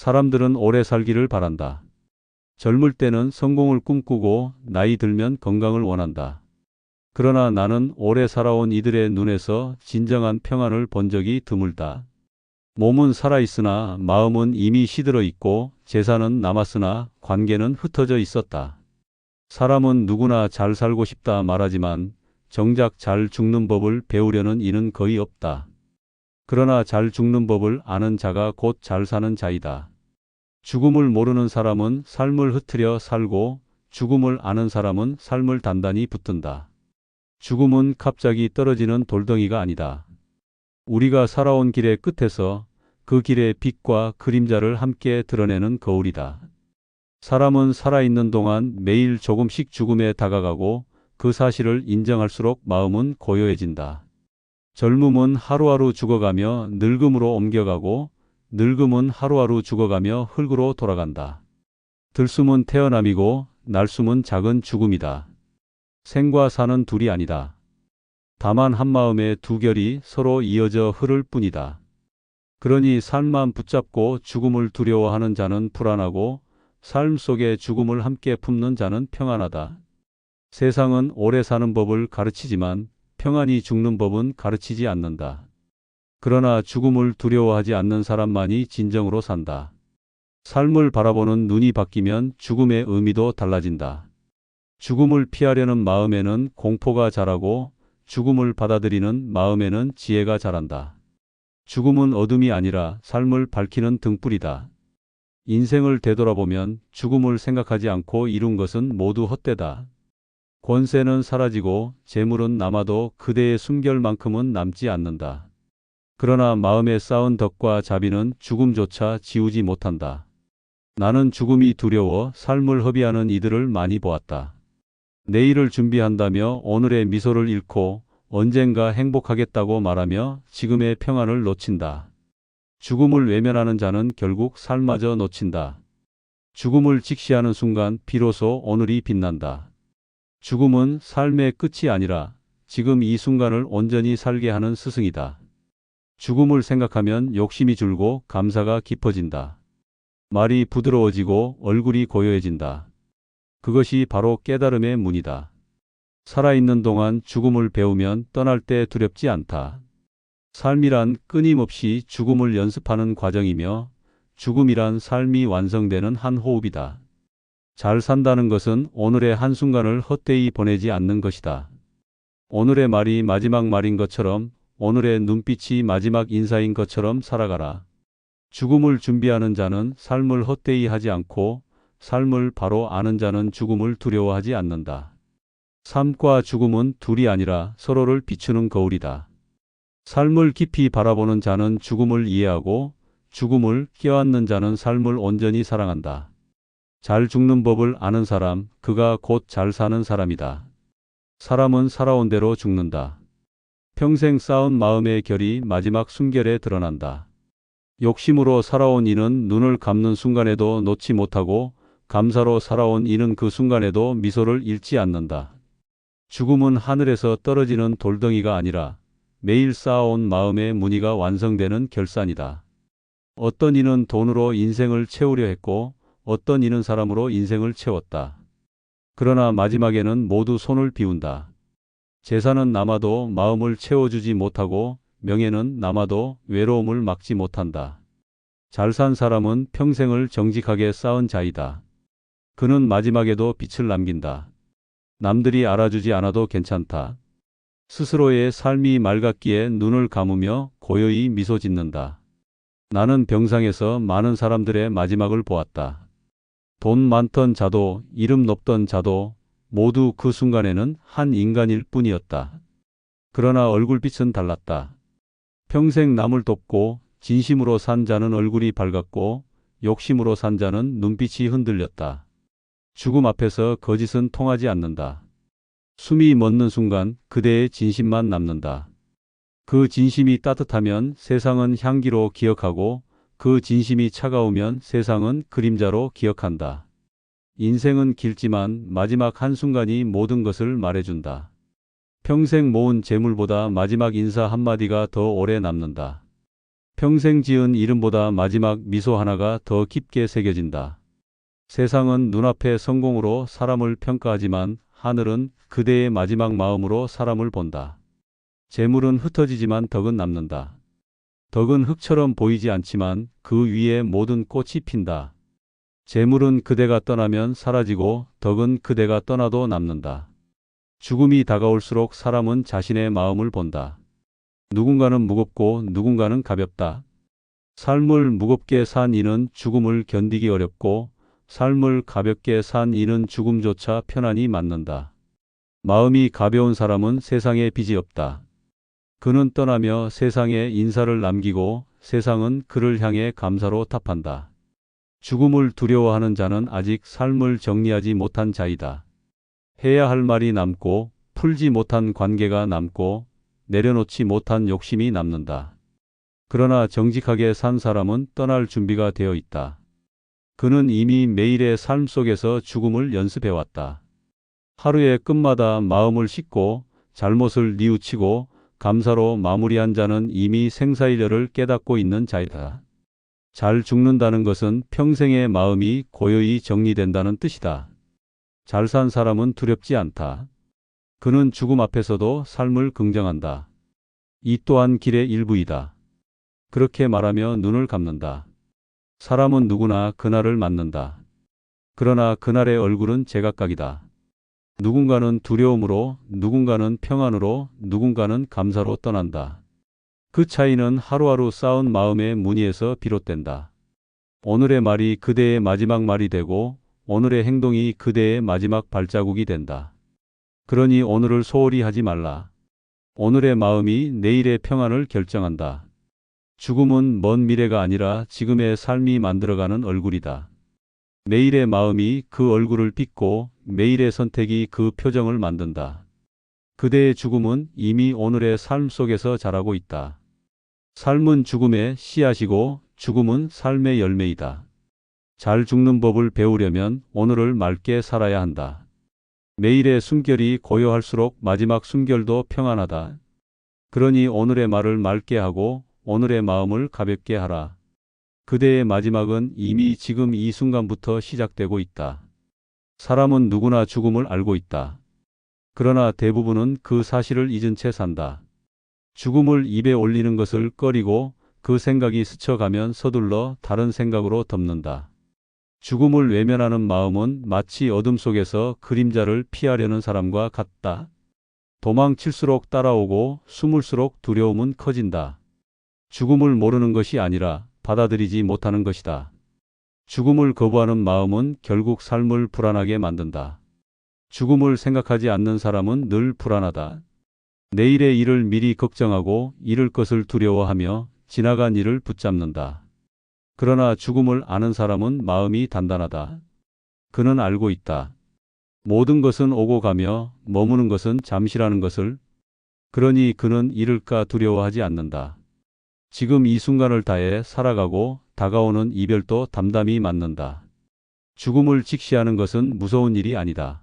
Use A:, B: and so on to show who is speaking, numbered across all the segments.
A: 사람들은 오래 살기를 바란다. 젊을 때는 성공을 꿈꾸고 나이 들면 건강을 원한다. 그러나 나는 오래 살아온 이들의 눈에서 진정한 평안을 본 적이 드물다. 몸은 살아있으나 마음은 이미 시들어 있고 재산은 남았으나 관계는 흩어져 있었다. 사람은 누구나 잘 살고 싶다 말하지만 정작 잘 죽는 법을 배우려는 이는 거의 없다. 그러나 잘 죽는 법을 아는 자가 곧 잘 사는 자이다. 죽음을 모르는 사람은 삶을 흐트려 살고 죽음을 아는 사람은 삶을 단단히 붙든다. 죽음은 갑자기 떨어지는 돌덩이가 아니다. 우리가 살아온 길의 끝에서 그 길의 빛과 그림자를 함께 드러내는 거울이다. 사람은 살아있는 동안 매일 조금씩 죽음에 다가가고 그 사실을 인정할수록 마음은 고요해진다. 젊음은 하루하루 죽어가며 늙음으로 옮겨가고 늙음은 하루하루 죽어가며 흙으로 돌아간다. 들숨은 태어남이고 날숨은 작은 죽음이다. 생과 사는 둘이 아니다. 다만 한 마음의 두 결이 서로 이어져 흐를 뿐이다. 그러니 삶만 붙잡고 죽음을 두려워하는 자는 불안하고 삶 속에 죽음을 함께 품는 자는 평안하다. 세상은 오래 사는 법을 가르치지만 평안히 죽는 법은 가르치지 않는다. 그러나 죽음을 두려워하지 않는 사람만이 진정으로 산다. 삶을 바라보는 눈이 바뀌면 죽음의 의미도 달라진다. 죽음을 피하려는 마음에는 공포가 자라고 죽음을 받아들이는 마음에는 지혜가 자란다. 죽음은 어둠이 아니라 삶을 밝히는 등불이다. 인생을 되돌아보면 죽음을 생각하지 않고 이룬 것은 모두 헛되다. 권세는 사라지고 재물은 남아도 그대의 숨결만큼은 남지 않는다. 그러나 마음에 쌓은 덕과 자비는 죽음조차 지우지 못한다. 나는 죽음이 두려워 삶을 허비하는 이들을 많이 보았다. 내일을 준비한다며 오늘의 미소를 잃고 언젠가 행복하겠다고 말하며 지금의 평안을 놓친다. 죽음을 외면하는 자는 결국 삶마저 놓친다. 죽음을 직시하는 순간 비로소 오늘이 빛난다. 죽음은 삶의 끝이 아니라 지금 이 순간을 온전히 살게 하는 스승이다. 죽음을 생각하면 욕심이 줄고 감사가 깊어진다. 말이 부드러워지고 얼굴이 고요해진다. 그것이 바로 깨달음의 문이다. 살아있는 동안 죽음을 배우면 떠날 때 두렵지 않다. 삶이란 끊임없이 죽음을 연습하는 과정이며 죽음이란 삶이 완성되는 한 호흡이다. 잘 산다는 것은 오늘의 한순간을 헛되이 보내지 않는 것이다. 오늘의 말이 마지막 말인 것처럼 오늘의 눈빛이 마지막 인사인 것처럼 살아가라. 죽음을 준비하는 자는 삶을 헛되이 하지 않고 삶을 바로 아는 자는 죽음을 두려워하지 않는다. 삶과 죽음은 둘이 아니라 서로를 비추는 거울이다. 삶을 깊이 바라보는 자는 죽음을 이해하고 죽음을 껴안는 자는 삶을 온전히 사랑한다. 잘 죽는 법을 아는 사람, 그가 곧 잘 사는 사람이다. 사람은 살아온 대로 죽는다. 평생 쌓은 마음의 결이 마지막 숨결에 드러난다. 욕심으로 살아온 이는 눈을 감는 순간에도 놓지 못하고 감사로 살아온 이는 그 순간에도 미소를 잃지 않는다. 죽음은 하늘에서 떨어지는 돌덩이가 아니라 매일 쌓아온 마음의 무늬가 완성되는 결산이다. 어떤 이는 돈으로 인생을 채우려 했고 어떤 이는 사람으로 인생을 채웠다. 그러나 마지막에는 모두 손을 비운다. 재산은 남아도 마음을 채워주지 못하고 명예는 남아도 외로움을 막지 못한다. 잘 산 사람은 평생을 정직하게 쌓은 자이다. 그는 마지막에도 빛을 남긴다. 남들이 알아주지 않아도 괜찮다. 스스로의 삶이 맑았기에 눈을 감으며 고요히 미소 짓는다. 나는 병상에서 많은 사람들의 마지막을 보았다. 돈 많던 자도 이름 높던 자도 모두 그 순간에는 한 인간일 뿐이었다. 그러나 얼굴빛은 달랐다. 평생 남을 돕고 진심으로 산 자는 얼굴이 밝았고 욕심으로 산 자는 눈빛이 흔들렸다. 죽음 앞에서 거짓은 통하지 않는다. 숨이 멎는 순간 그대의 진심만 남는다. 그 진심이 따뜻하면 세상은 향기로 기억하고 그 진심이 차가우면 세상은 그림자로 기억한다. 인생은 길지만 마지막 한순간이 모든 것을 말해준다. 평생 모은 재물보다 마지막 인사 한마디가 더 오래 남는다. 평생 지은 이름보다 마지막 미소 하나가 더 깊게 새겨진다. 세상은 눈앞의 성공으로 사람을 평가하지만 하늘은 그대의 마지막 마음으로 사람을 본다. 재물은 흩어지지만 덕은 남는다. 덕은 흙처럼 보이지 않지만 그 위에 모든 꽃이 핀다. 재물은 그대가 떠나면 사라지고 덕은 그대가 떠나도 남는다. 죽음이 다가올수록 사람은 자신의 마음을 본다. 누군가는 무겁고 누군가는 가볍다. 삶을 무겁게 산 이는 죽음을 견디기 어렵고 삶을 가볍게 산 이는 죽음조차 편안히 맞는다. 마음이 가벼운 사람은 세상에 빚이 없다. 그는 떠나며 세상에 인사를 남기고 세상은 그를 향해 감사로 답한다. 죽음을 두려워하는 자는 아직 삶을 정리하지 못한 자이다. 해야 할 말이 남고 풀지 못한 관계가 남고 내려놓지 못한 욕심이 남는다. 그러나 정직하게 산 사람은 떠날 준비가 되어 있다. 그는 이미 매일의 삶 속에서 죽음을 연습해왔다. 하루의 끝마다 마음을 씻고 잘못을 뉘우치고 감사로 마무리한 자는 이미 생사일려를 깨닫고 있는 자이다. 잘 죽는다는 것은 평생의 마음이 고요히 정리된다는 뜻이다. 잘 산 사람은 두렵지 않다. 그는 죽음 앞에서도 삶을 긍정한다. 이 또한 길의 일부이다. 그렇게 말하며 눈을 감는다. 사람은 누구나 그날을 맞는다. 그러나 그날의 얼굴은 제각각이다. 누군가는 두려움으로, 누군가는 평안으로, 누군가는 감사로 떠난다. 그 차이는 하루하루 쌓은 마음의 무늬에서 비롯된다. 오늘의 말이 그대의 마지막 말이 되고 오늘의 행동이 그대의 마지막 발자국이 된다. 그러니 오늘을 소홀히 하지 말라. 오늘의 마음이 내일의 평안을 결정한다. 죽음은 먼 미래가 아니라 지금의 삶이 만들어가는 얼굴이다. 매일의 마음이 그 얼굴을 빚고 매일의 선택이 그 표정을 만든다. 그대의 죽음은 이미 오늘의 삶 속에서 자라고 있다. 삶은 죽음의 씨앗이고 죽음은 삶의 열매이다. 잘 죽는 법을 배우려면 오늘을 맑게 살아야 한다. 매일의 숨결이 고요할수록 마지막 숨결도 평안하다. 그러니 오늘의 말을 맑게 하고 오늘의 마음을 가볍게 하라. 그대의 마지막은 이미 지금 이 순간부터 시작되고 있다. 사람은 누구나 죽음을 알고 있다. 그러나 대부분은 그 사실을 잊은 채 산다. 죽음을 입에 올리는 것을 꺼리고 그 생각이 스쳐가면 서둘러 다른 생각으로 덮는다. 죽음을 외면하는 마음은 마치 어둠 속에서 그림자를 피하려는 사람과 같다. 도망칠수록 따라오고 숨을수록 두려움은 커진다. 죽음을 모르는 것이 아니라 받아들이지 못하는 것이다. 죽음을 거부하는 마음은 결국 삶을 불안하게 만든다. 죽음을 생각하지 않는 사람은 늘 불안하다. 내일의 일을 미리 걱정하고 잃을 것을 두려워하며 지나간 일을 붙잡는다. 그러나 죽음을 아는 사람은 마음이 단단하다. 그는 알고 있다. 모든 것은 오고 가며 머무는 것은 잠시라는 것을. 그러니 그는 잃을까 두려워하지 않는다. 지금 이 순간을 다해 살아가고 다가오는 이별도 담담히 맞는다. 죽음을 직시하는 것은 무서운 일이 아니다.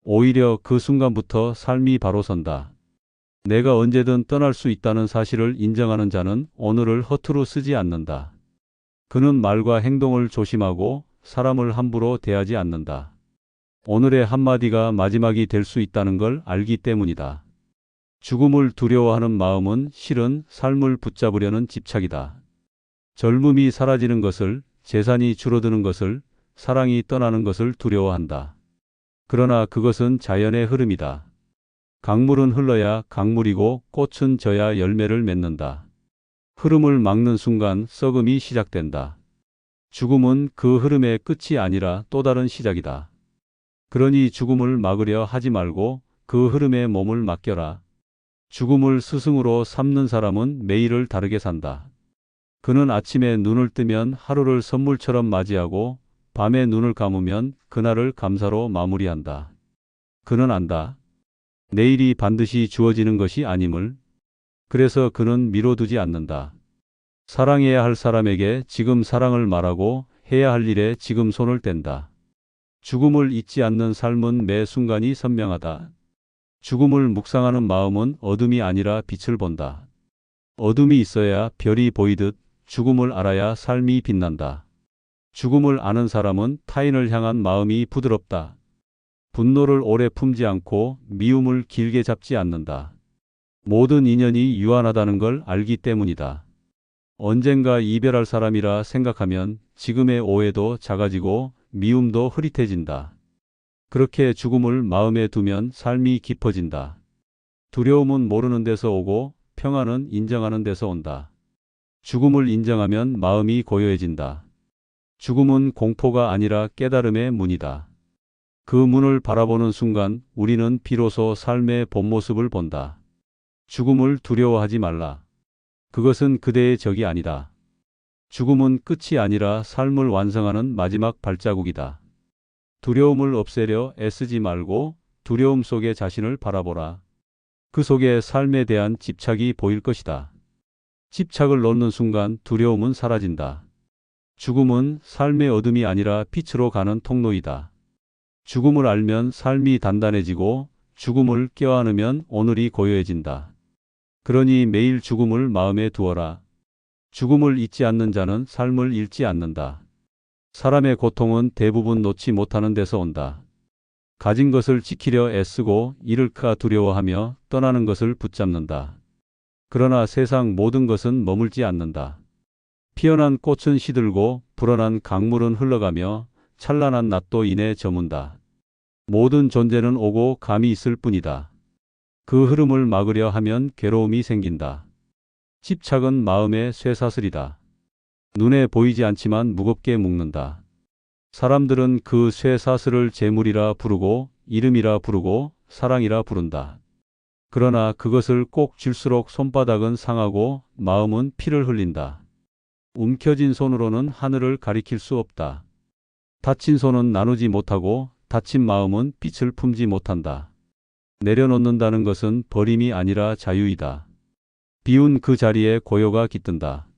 A: 오히려 그 순간부터 삶이 바로 선다. 내가 언제든 떠날 수 있다는 사실을 인정하는 자는 오늘을 허투루 쓰지 않는다. 그는 말과 행동을 조심하고 사람을 함부로 대하지 않는다. 오늘의 한마디가 마지막이 될 수 있다는 걸 알기 때문이다. 죽음을 두려워하는 마음은 실은 삶을 붙잡으려는 집착이다. 젊음이 사라지는 것을, 재산이 줄어드는 것을, 사랑이 떠나는 것을 두려워한다. 그러나 그것은 자연의 흐름이다. 강물은 흘러야 강물이고 꽃은 져야 열매를 맺는다. 흐름을 막는 순간 썩음이 시작된다. 죽음은 그 흐름의 끝이 아니라 또 다른 시작이다. 그러니 죽음을 막으려 하지 말고 그 흐름에 몸을 맡겨라. 죽음을 스승으로 삼는 사람은 매일을 다르게 산다. 그는 아침에 눈을 뜨면 하루를 선물처럼 맞이하고 밤에 눈을 감으면 그날을 감사로 마무리한다. 그는 안다. 내일이 반드시 주어지는 것이 아님을. 그래서 그는 미뤄두지 않는다. 사랑해야 할 사람에게 지금 사랑을 말하고 해야 할 일에 지금 손을 댄다. 죽음을 잊지 않는 삶은 매 순간이 선명하다. 죽음을 묵상하는 마음은 어둠이 아니라 빛을 본다. 어둠이 있어야 별이 보이듯 죽음을 알아야 삶이 빛난다. 죽음을 아는 사람은 타인을 향한 마음이 부드럽다. 분노를 오래 품지 않고 미움을 길게 잡지 않는다. 모든 인연이 유한하다는 걸 알기 때문이다. 언젠가 이별할 사람이라 생각하면 지금의 오해도 작아지고 미움도 흐릿해진다. 그렇게 죽음을 마음에 두면 삶이 깊어진다. 두려움은 모르는 데서 오고 평안은 인정하는 데서 온다. 죽음을 인정하면 마음이 고요해진다. 죽음은 공포가 아니라 깨달음의 문이다. 그 문을 바라보는 순간 우리는 비로소 삶의 본 모습을 본다. 죽음을 두려워하지 말라. 그것은 그대의 적이 아니다. 죽음은 끝이 아니라 삶을 완성하는 마지막 발자국이다. 두려움을 없애려 애쓰지 말고 두려움 속에 자신을 바라보라. 그 속에 삶에 대한 집착이 보일 것이다. 집착을 놓는 순간 두려움은 사라진다. 죽음은 삶의 어둠이 아니라 빛으로 가는 통로이다. 죽음을 알면 삶이 단단해지고 죽음을 껴안으면 오늘이 고요해진다. 그러니 매일 죽음을 마음에 두어라. 죽음을 잊지 않는 자는 삶을 잃지 않는다. 사람의 고통은 대부분 놓지 못하는 데서 온다. 가진 것을 지키려 애쓰고 잃을까 두려워하며 떠나는 것을 붙잡는다. 그러나 세상 모든 것은 머물지 않는다. 피어난 꽃은 시들고 불어난 강물은 흘러가며 찬란한 낮도 이내 저문다. 모든 존재는 오고 감이 있을 뿐이다. 그 흐름을 막으려 하면 괴로움이 생긴다. 집착은 마음의 쇠사슬이다. 눈에 보이지 않지만 무겁게 묶는다. 사람들은 그 쇠사슬을 재물이라 부르고 이름이라 부르고 사랑이라 부른다. 그러나 그것을 꼭 쥘수록 손바닥은 상하고 마음은 피를 흘린다. 움켜진 손으로는 하늘을 가리킬 수 없다. 다친 손은 나누지 못하고 다친 마음은 빛을 품지 못한다. 내려놓는다는 것은 버림이 아니라 자유이다. 비운 그 자리에 고요가 깃든다.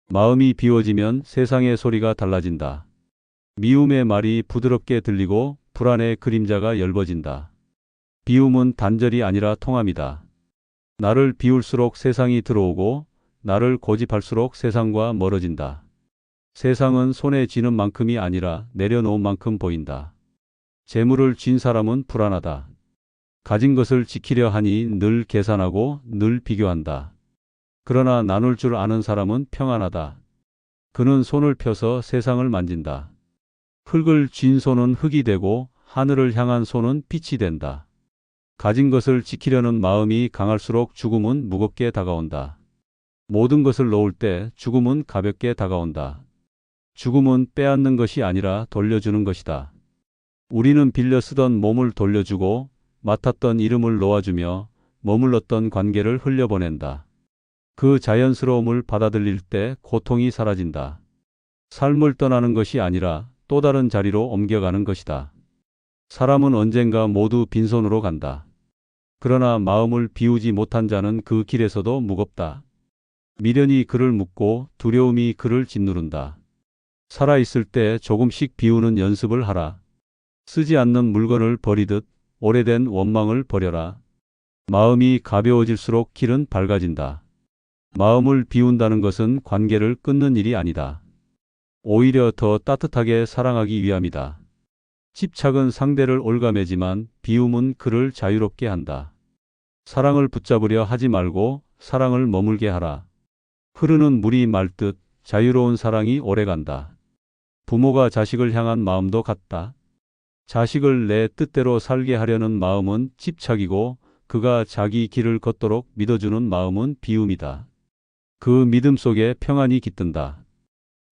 A: 마음이 비워지면 세상의 소리가 달라진다. 미움의 말이 부드럽게 들리고 불안의 그림자가 엷어진다. 비움은 단절이 아니라 통함이다. 나를 비울수록 세상이 들어오고 나를 고집할수록 세상과 멀어진다. 세상은 손에 쥐는 만큼이 아니라 내려놓은 만큼 보인다. 재물을 쥔 사람은 불안하다. 가진 것을 지키려 하니 늘 계산하고 늘 비교한다. 그러나 나눌 줄 아는 사람은 평안하다. 그는 손을 펴서 세상을 만진다. 흙을 쥔 손은 흙이 되고 하늘을 향한 손은 빛이 된다. 가진 것을 지키려는 마음이 강할수록 죽음은 무겁게 다가온다. 모든 것을 놓을 때 죽음은 가볍게 다가온다. 죽음은 빼앗는 것이 아니라 돌려주는 것이다. 우리는 빌려 쓰던 몸을 돌려주고 맡았던 이름을 놓아주며 머물렀던 관계를 흘려보낸다. 그 자연스러움을 받아들일 때 고통이 사라진다. 삶을 떠나는 것이 아니라 또 다른 자리로 옮겨가는 것이다. 사람은 언젠가 모두 빈손으로 간다. 그러나 마음을 비우지 못한 자는 그 길에서도 무겁다. 미련이 그를 묶고 두려움이 그를 짓누른다. 살아있을 때 조금씩 비우는 연습을 하라. 쓰지 않는 물건을 버리듯 오래된 원망을 버려라. 마음이 가벼워질수록 길은 밝아진다. 마음을 비운다는 것은 관계를 끊는 일이 아니다. 오히려 더 따뜻하게 사랑하기 위함이다. 집착은 상대를 올가매지만 비움은 그를 자유롭게 한다. 사랑을 붙잡으려 하지 말고 사랑을 머물게 하라. 흐르는 물이 맑듯 자유로운 사랑이 오래간다. 부모가 자식을 향한 마음도 같다. 자식을 내 뜻대로 살게 하려는 마음은 집착이고 그가 자기 길을 걷도록 믿어주는 마음은 비움이다. 그 믿음 속에 평안이 깃든다.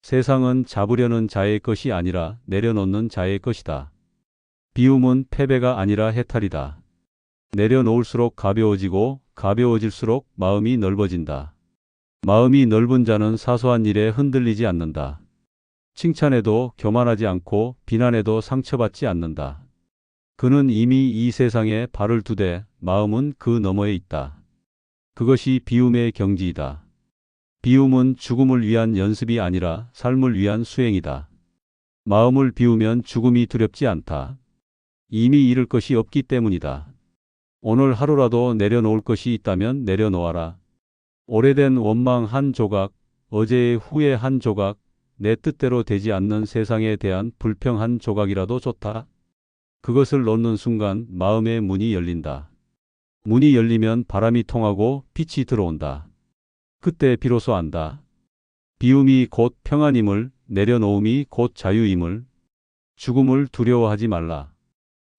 A: 세상은 잡으려는 자의 것이 아니라 내려놓는 자의 것이다. 비움은 패배가 아니라 해탈이다. 내려놓을수록 가벼워지고 가벼워질수록 마음이 넓어진다. 마음이 넓은 자는 사소한 일에 흔들리지 않는다. 칭찬해도 교만하지 않고 비난해도 상처받지 않는다. 그는 이미 이 세상에 발을 두되 마음은 그 너머에 있다. 그것이 비움의 경지이다. 비움은 죽음을 위한 연습이 아니라 삶을 위한 수행이다. 마음을 비우면 죽음이 두렵지 않다. 이미 잃을 것이 없기 때문이다. 오늘 하루라도 내려놓을 것이 있다면 내려놓아라. 오래된 원망 한 조각, 어제의 후회 한 조각, 내 뜻대로 되지 않는 세상에 대한 불평 한 조각이라도 좋다. 그것을 놓는 순간 마음의 문이 열린다. 문이 열리면 바람이 통하고 빛이 들어온다. 그때 비로소 안다. 비움이 곧 평안임을, 내려놓음이 곧 자유임을, 죽음을 두려워하지 말라.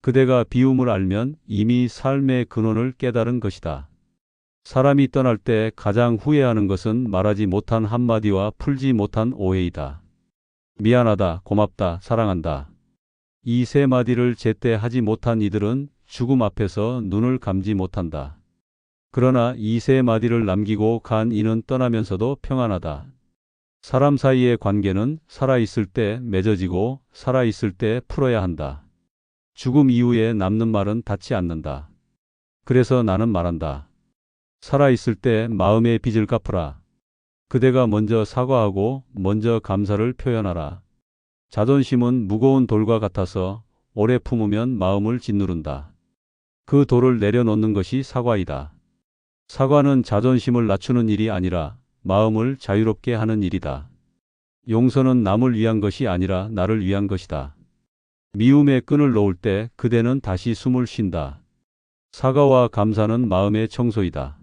A: 그대가 비움을 알면 이미 삶의 근원을 깨달은 것이다. 사람이 떠날 때 가장 후회하는 것은 말하지 못한 한마디와 풀지 못한 오해이다. 미안하다, 고맙다, 사랑한다. 이 세 마디를 제때 하지 못한 이들은 죽음 앞에서 눈을 감지 못한다. 그러나 이 세 마디를 남기고 간 이는 떠나면서도 평안하다. 사람 사이의 관계는 살아있을 때 맺어지고 살아있을 때 풀어야 한다. 죽음 이후에 남는 말은 닿지 않는다. 그래서 나는 말한다. 살아있을 때 마음의 빚을 갚으라. 그대가 먼저 사과하고 먼저 감사를 표현하라. 자존심은 무거운 돌과 같아서 오래 품으면 마음을 짓누른다. 그 돌을 내려놓는 것이 사과이다. 사과는 자존심을 낮추는 일이 아니라 마음을 자유롭게 하는 일이다. 용서는 남을 위한 것이 아니라 나를 위한 것이다. 미움의 끈을 놓을 때 그대는 다시 숨을 쉰다. 사과와 감사는 마음의 청소이다.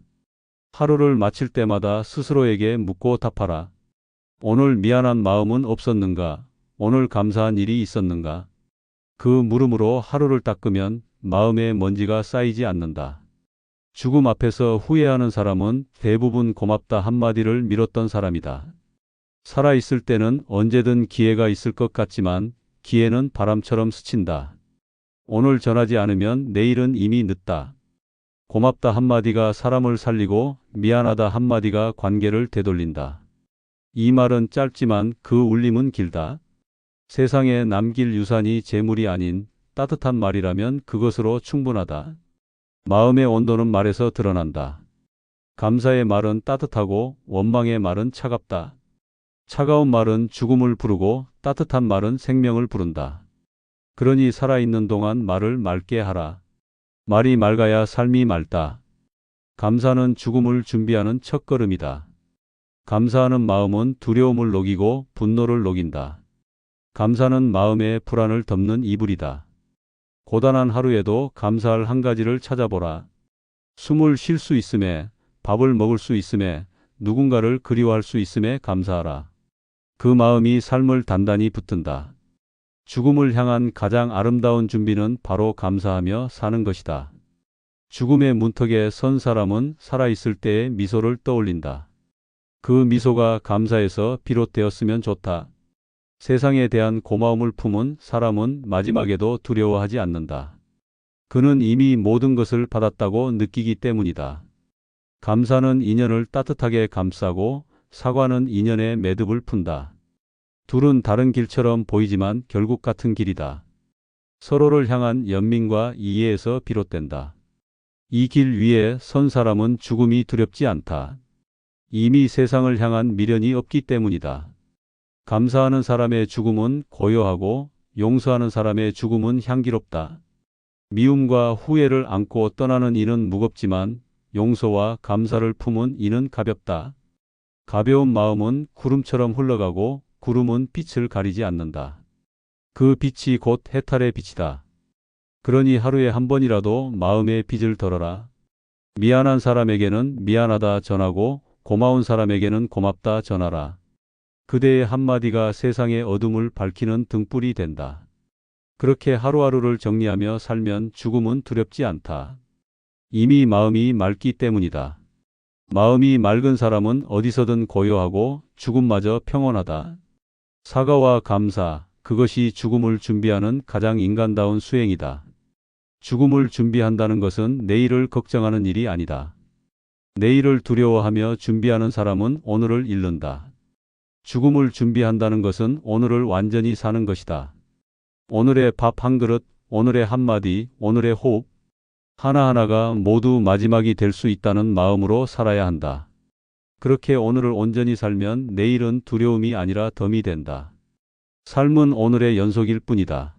A: 하루를 마칠 때마다 스스로에게 묻고 답하라. 오늘 미안한 마음은 없었는가? 오늘 감사한 일이 있었는가? 그 물음으로 하루를 닦으면 마음에 먼지가 쌓이지 않는다. 죽음 앞에서 후회하는 사람은 대부분 고맙다 한마디를 미뤘던 사람이다. 살아있을 때는 언제든 기회가 있을 것 같지만 기회는 바람처럼 스친다. 오늘 전하지 않으면 내일은 이미 늦다. 고맙다 한마디가 사람을 살리고 미안하다 한마디가 관계를 되돌린다. 이 말은 짧지만 그 울림은 길다. 세상에 남길 유산이 재물이 아닌 따뜻한 말이라면 그것으로 충분하다. 마음의 온도는 말에서 드러난다. 감사의 말은 따뜻하고 원망의 말은 차갑다. 차가운 말은 죽음을 부르고 따뜻한 말은 생명을 부른다. 그러니 살아있는 동안 말을 맑게 하라. 말이 맑아야 삶이 맑다. 감사는 죽음을 준비하는 첫걸음이다. 감사하는 마음은 두려움을 녹이고 분노를 녹인다. 감사는 마음의 불안을 덮는 이불이다. 고단한 하루에도 감사할 한 가지를 찾아보라. 숨을 쉴 수 있음에, 밥을 먹을 수 있음에, 누군가를 그리워할 수 있음에 감사하라. 그 마음이 삶을 단단히 붙든다. 죽음을 향한 가장 아름다운 준비는 바로 감사하며 사는 것이다. 죽음의 문턱에 선 사람은 살아있을 때의 미소를 떠올린다. 그 미소가 감사에서 비롯되었으면 좋다. 세상에 대한 고마움을 품은 사람은 마지막에도 두려워하지 않는다. 그는 이미 모든 것을 받았다고 느끼기 때문이다. 감사는 인연을 따뜻하게 감싸고 사과는 인연의 매듭을 푼다. 둘은 다른 길처럼 보이지만 결국 같은 길이다. 서로를 향한 연민과 이해에서 비롯된다. 이 길 위에 선 사람은 죽음이 두렵지 않다. 이미 세상을 향한 미련이 없기 때문이다. 감사하는 사람의 죽음은 고요하고 용서하는 사람의 죽음은 향기롭다. 미움과 후회를 안고 떠나는 이는 무겁지만 용서와 감사를 품은 이는 가볍다. 가벼운 마음은 구름처럼 흘러가고 구름은 빛을 가리지 않는다. 그 빛이 곧 해탈의 빛이다. 그러니 하루에 한 번이라도 마음의 빚을 덜어라. 미안한 사람에게는 미안하다 전하고 고마운 사람에게는 고맙다 전하라. 그대의 한마디가 세상의 어둠을 밝히는 등불이 된다. 그렇게 하루하루를 정리하며 살면 죽음은 두렵지 않다. 이미 마음이 맑기 때문이다. 마음이 맑은 사람은 어디서든 고요하고 죽음마저 평온하다. 사과와 감사, 그것이 죽음을 준비하는 가장 인간다운 수행이다. 죽음을 준비한다는 것은 내일을 걱정하는 일이 아니다. 내일을 두려워하며 준비하는 사람은 오늘을 잃는다. 죽음을 준비한다는 것은 오늘을 완전히 사는 것이다. 오늘의 밥 한 그릇, 오늘의 한마디, 오늘의 호흡, 하나하나가 모두 마지막이 될 수 있다는 마음으로 살아야 한다. 그렇게 오늘을 온전히 살면 내일은 두려움이 아니라 덤이 된다. 삶은 오늘의 연속일 뿐이다.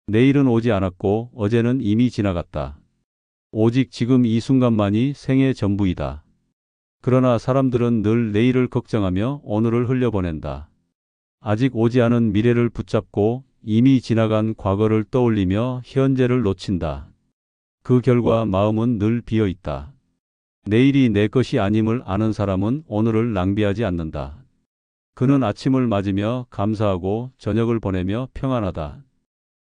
A: 내일은 오지 않았고 어제는 이미 지나갔다. 오직 지금 이 순간만이 생의 전부이다. 그러나 사람들은 늘 내일을 걱정하며 오늘을 흘려보낸다. 아직 오지 않은 미래를 붙잡고 이미 지나간 과거를 떠올리며 현재를 놓친다. 그 결과 마음은 늘 비어 있다. 내일이 내 것이 아님을 아는 사람은 오늘을 낭비하지 않는다. 그는 아침을 맞으며 감사하고 저녁을 보내며 평안하다.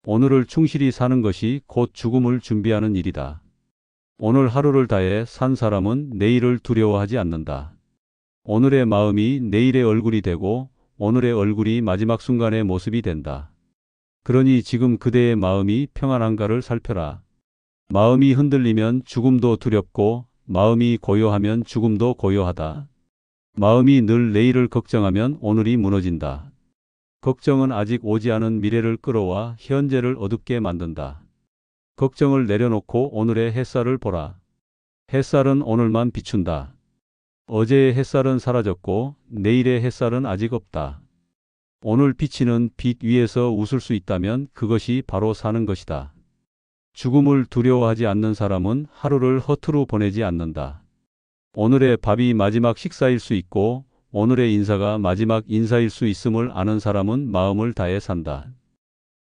A: 오늘을 충실히 사는 것이 곧 죽음을 준비하는 일이다. 오늘 하루를 다해 산 사람은 내일을 두려워하지 않는다. 오늘의 마음이 내일의 얼굴이 되고 오늘의 얼굴이 마지막 순간의 모습이 된다. 그러니 지금 그대의 마음이 평안한가를 살펴라. 마음이 흔들리면 죽음도 두렵고 마음이 고요하면 죽음도 고요하다. 마음이 늘 내일을 걱정하면 오늘이 무너진다. 걱정은 아직 오지 않은 미래를 끌어와 현재를 어둡게 만든다. 걱정을 내려놓고 오늘의 햇살을 보라. 햇살은 오늘만 비춘다. 어제의 햇살은 사라졌고 내일의 햇살은 아직 없다. 오늘 비치는 빛 위에서 웃을 수 있다면 그것이 바로 사는 것이다. 죽음을 두려워하지 않는 사람은 하루를 허투루 보내지 않는다. 오늘의 밥이 마지막 식사일 수 있고 오늘의 인사가 마지막 인사일 수 있음을 아는 사람은 마음을 다해 산다.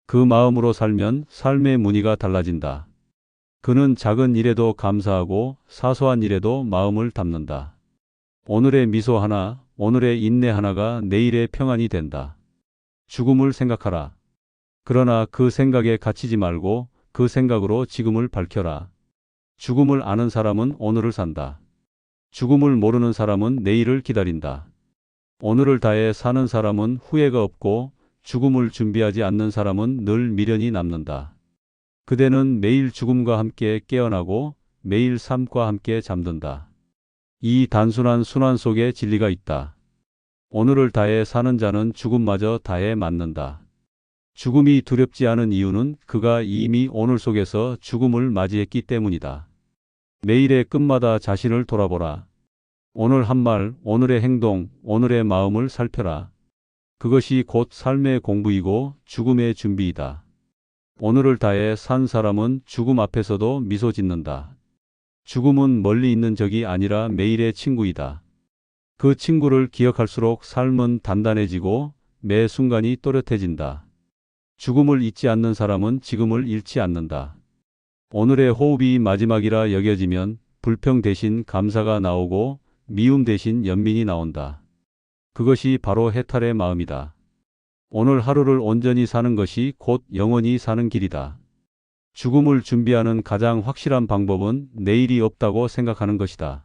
A: 그 마음으로 살면 삶의 무늬가 달라진다. 그는 작은 일에도 감사하고 사소한 일에도 마음을 담는다. 오늘의 미소 하나, 오늘의 인내 하나가 내일의 평안이 된다. 죽음을 생각하라. 그러나 그 생각에 갇히지 말고 그 생각으로 지금을 밝혀라. 죽음을 아는 사람은 오늘을 산다. 죽음을 모르는 사람은 내일을 기다린다. 오늘을 다해 사는 사람은 후회가 없고 죽음을 준비하지 않는 사람은 늘 미련이 남는다. 그대는 매일 죽음과 함께 깨어나고 매일 삶과 함께 잠든다. 이 단순한 순환 속에 진리가 있다. 오늘을 다해 사는 자는 죽음마저 다해 맞는다. 죽음이 두렵지 않은 이유는 그가 이미 오늘 속에서 죽음을 맞이했기 때문이다. 매일의 끝마다 자신을 돌아보라. 오늘 한 말, 오늘의 행동, 오늘의 마음을 살펴라. 그것이 곧 삶의 공부이고 죽음의 준비이다. 오늘을 다해 산 사람은 죽음 앞에서도 미소 짓는다. 죽음은 멀리 있는 적이 아니라 매일의 친구이다. 그 친구를 기억할수록 삶은 단단해지고 매 순간이 또렷해진다. 죽음을 잊지 않는 사람은 지금을 잃지 않는다. 오늘의 호흡이 마지막이라 여겨지면 불평 대신 감사가 나오고 미움 대신 연민이 나온다. 그것이 바로 해탈의 마음이다. 오늘 하루를 온전히 사는 것이 곧 영원히 사는 길이다. 죽음을 준비하는 가장 확실한 방법은 내일이 없다고 생각하는 것이다.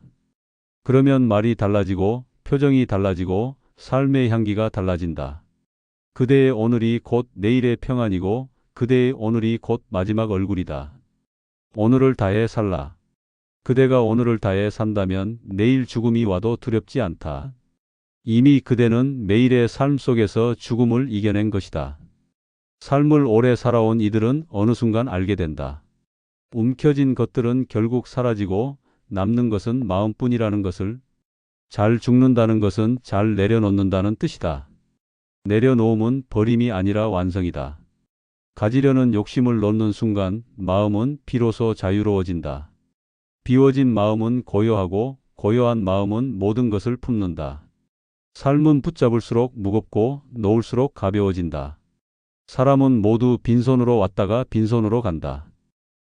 A: 그러면 말이 달라지고 표정이 달라지고 삶의 향기가 달라진다. 그대의 오늘이 곧 내일의 평안이고 그대의 오늘이 곧 마지막 얼굴이다. 오늘을 다해 살라. 그대가 오늘을 다해 산다면 내일 죽음이 와도 두렵지 않다. 이미 그대는 매일의 삶 속에서 죽음을 이겨낸 것이다. 삶을 오래 살아온 이들은 어느 순간 알게 된다. 움켜진 것들은 결국 사라지고 남는 것은 마음뿐이라는 것을. 잘 죽는다는 것은 잘 내려놓는다는 뜻이다. 내려놓음은 버림이 아니라 완성이다. 가지려는 욕심을 놓는 순간 마음은 비로소 자유로워진다. 비워진 마음은 고요하고 고요한 마음은 모든 것을 품는다. 삶은 붙잡을수록 무겁고 놓을수록 가벼워진다. 사람은 모두 빈손으로 왔다가 빈손으로 간다.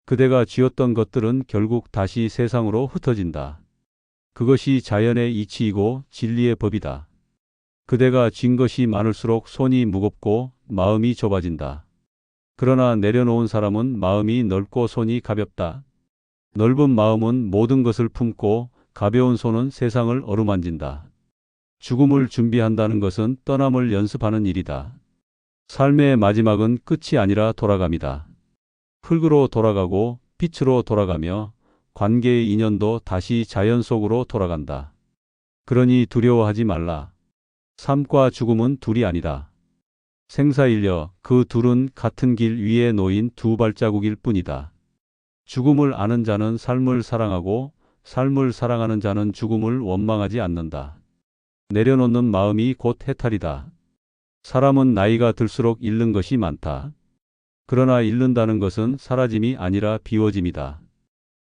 A: 그대가 쥐었던 것들은 결국 다시 세상으로 흩어진다. 그것이 자연의 이치이고 진리의 법이다. 그대가 쥔 것이 많을수록 손이 무겁고 마음이 좁아진다. 그러나 내려놓은 사람은 마음이 넓고 손이 가볍다. 넓은 마음은 모든 것을 품고 가벼운 손은 세상을 어루만진다. 죽음을 준비한다는 것은 떠남을 연습하는 일이다. 삶의 마지막은 끝이 아니라 돌아감이다. 흙으로 돌아가고 빛으로 돌아가며 관계의 인연도 다시 자연 속으로 돌아간다. 그러니 두려워하지 말라. 삶과 죽음은 둘이 아니다. 생사일려 그 둘은 같은 길 위에 놓인 두 발자국일 뿐이다. 죽음을 아는 자는 삶을 사랑하고 삶을 사랑하는 자는 죽음을 원망하지 않는다. 내려놓는 마음이 곧 해탈이다. 사람은 나이가 들수록 잃는 것이 많다. 그러나 잃는다는 것은 사라짐이 아니라 비워짐이다.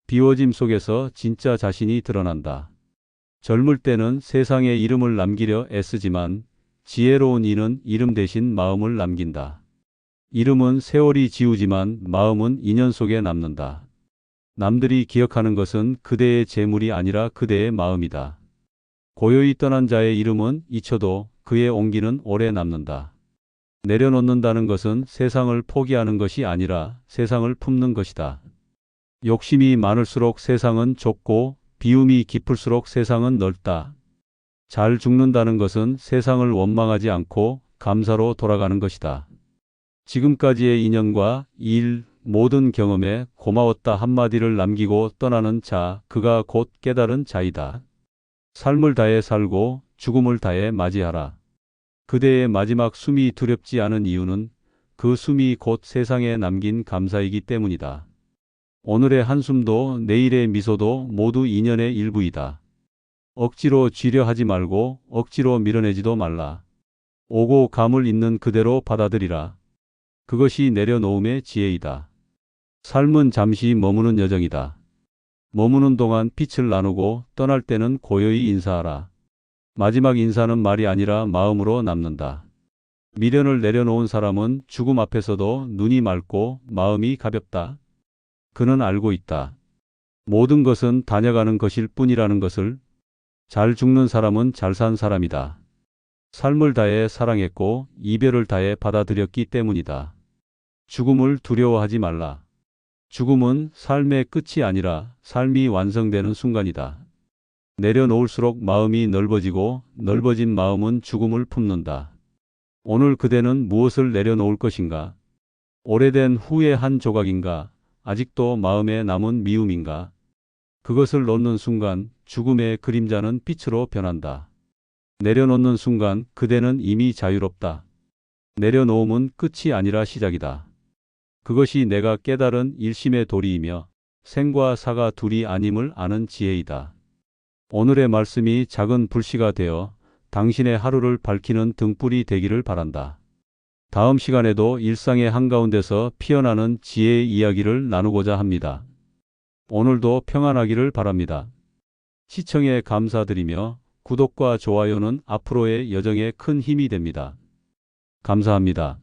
A: 비워짐 속에서 진짜 자신이 드러난다. 젊을 때는 세상에 이름을 남기려 애쓰지만 지혜로운 이는 이름 대신 마음을 남긴다. 이름은 세월이 지우지만 마음은 인연 속에 남는다. 남들이 기억하는 것은 그대의 재물이 아니라 그대의 마음이다. 고요히 떠난 자의 이름은 잊혀도 그의 온기는 오래 남는다. 내려놓는다는 것은 세상을 포기하는 것이 아니라 세상을 품는 것이다. 욕심이 많을수록 세상은 좁고 비움이 깊을수록 세상은 넓다. 잘 죽는다는 것은 세상을 원망하지 않고 감사로 돌아가는 것이다. 지금까지의 인연과 일, 모든 경험에 고마웠다 한마디를 남기고 떠나는 자, 그가 곧 깨달은 자이다. 삶을 다해 살고 죽음을 다해 맞이하라. 그대의 마지막 숨이 두렵지 않은 이유는 그 숨이 곧 세상에 남긴 감사이기 때문이다. 오늘의 한숨도 내일의 미소도 모두 인연의 일부이다. 억지로 쥐려 하지 말고 억지로 밀어내지도 말라. 오고 감을 있는 그대로 받아들이라. 그것이 내려놓음의 지혜이다. 삶은 잠시 머무는 여정이다. 머무는 동안 빛을 나누고 떠날 때는 고요히 인사하라. 마지막 인사는 말이 아니라 마음으로 남는다. 미련을 내려놓은 사람은 죽음 앞에서도 눈이 맑고 마음이 가볍다. 그는 알고 있다. 모든 것은 다녀가는 것일 뿐이라는 것을. 잘 죽는 사람은 잘 산 사람이다. 삶을 다해 사랑했고 이별을 다해 받아들였기 때문이다. 죽음을 두려워하지 말라. 죽음은 삶의 끝이 아니라 삶이 완성되는 순간이다. 내려놓을수록 마음이 넓어지고 넓어진 마음은 죽음을 품는다. 오늘 그대는 무엇을 내려놓을 것인가? 오래된 후회 한 조각인가? 아직도 마음에 남은 미움인가? 그것을 놓는 순간 죽음의 그림자는 빛으로 변한다. 내려놓는 순간 그대는 이미 자유롭다. 내려놓음은 끝이 아니라 시작이다. 그것이 내가 깨달은 일심의 도리이며 생과 사가 둘이 아님을 아는 지혜이다. 오늘의 말씀이 작은 불씨가 되어 당신의 하루를 밝히는 등불이 되기를 바란다. 다음 시간에도 일상의 한가운데서 피어나는 지혜의 이야기를 나누고자 합니다. 오늘도 평안하기를 바랍니다. 시청에 감사드리며 구독과 좋아요는 앞으로의 여정에 큰 힘이 됩니다. 감사합니다.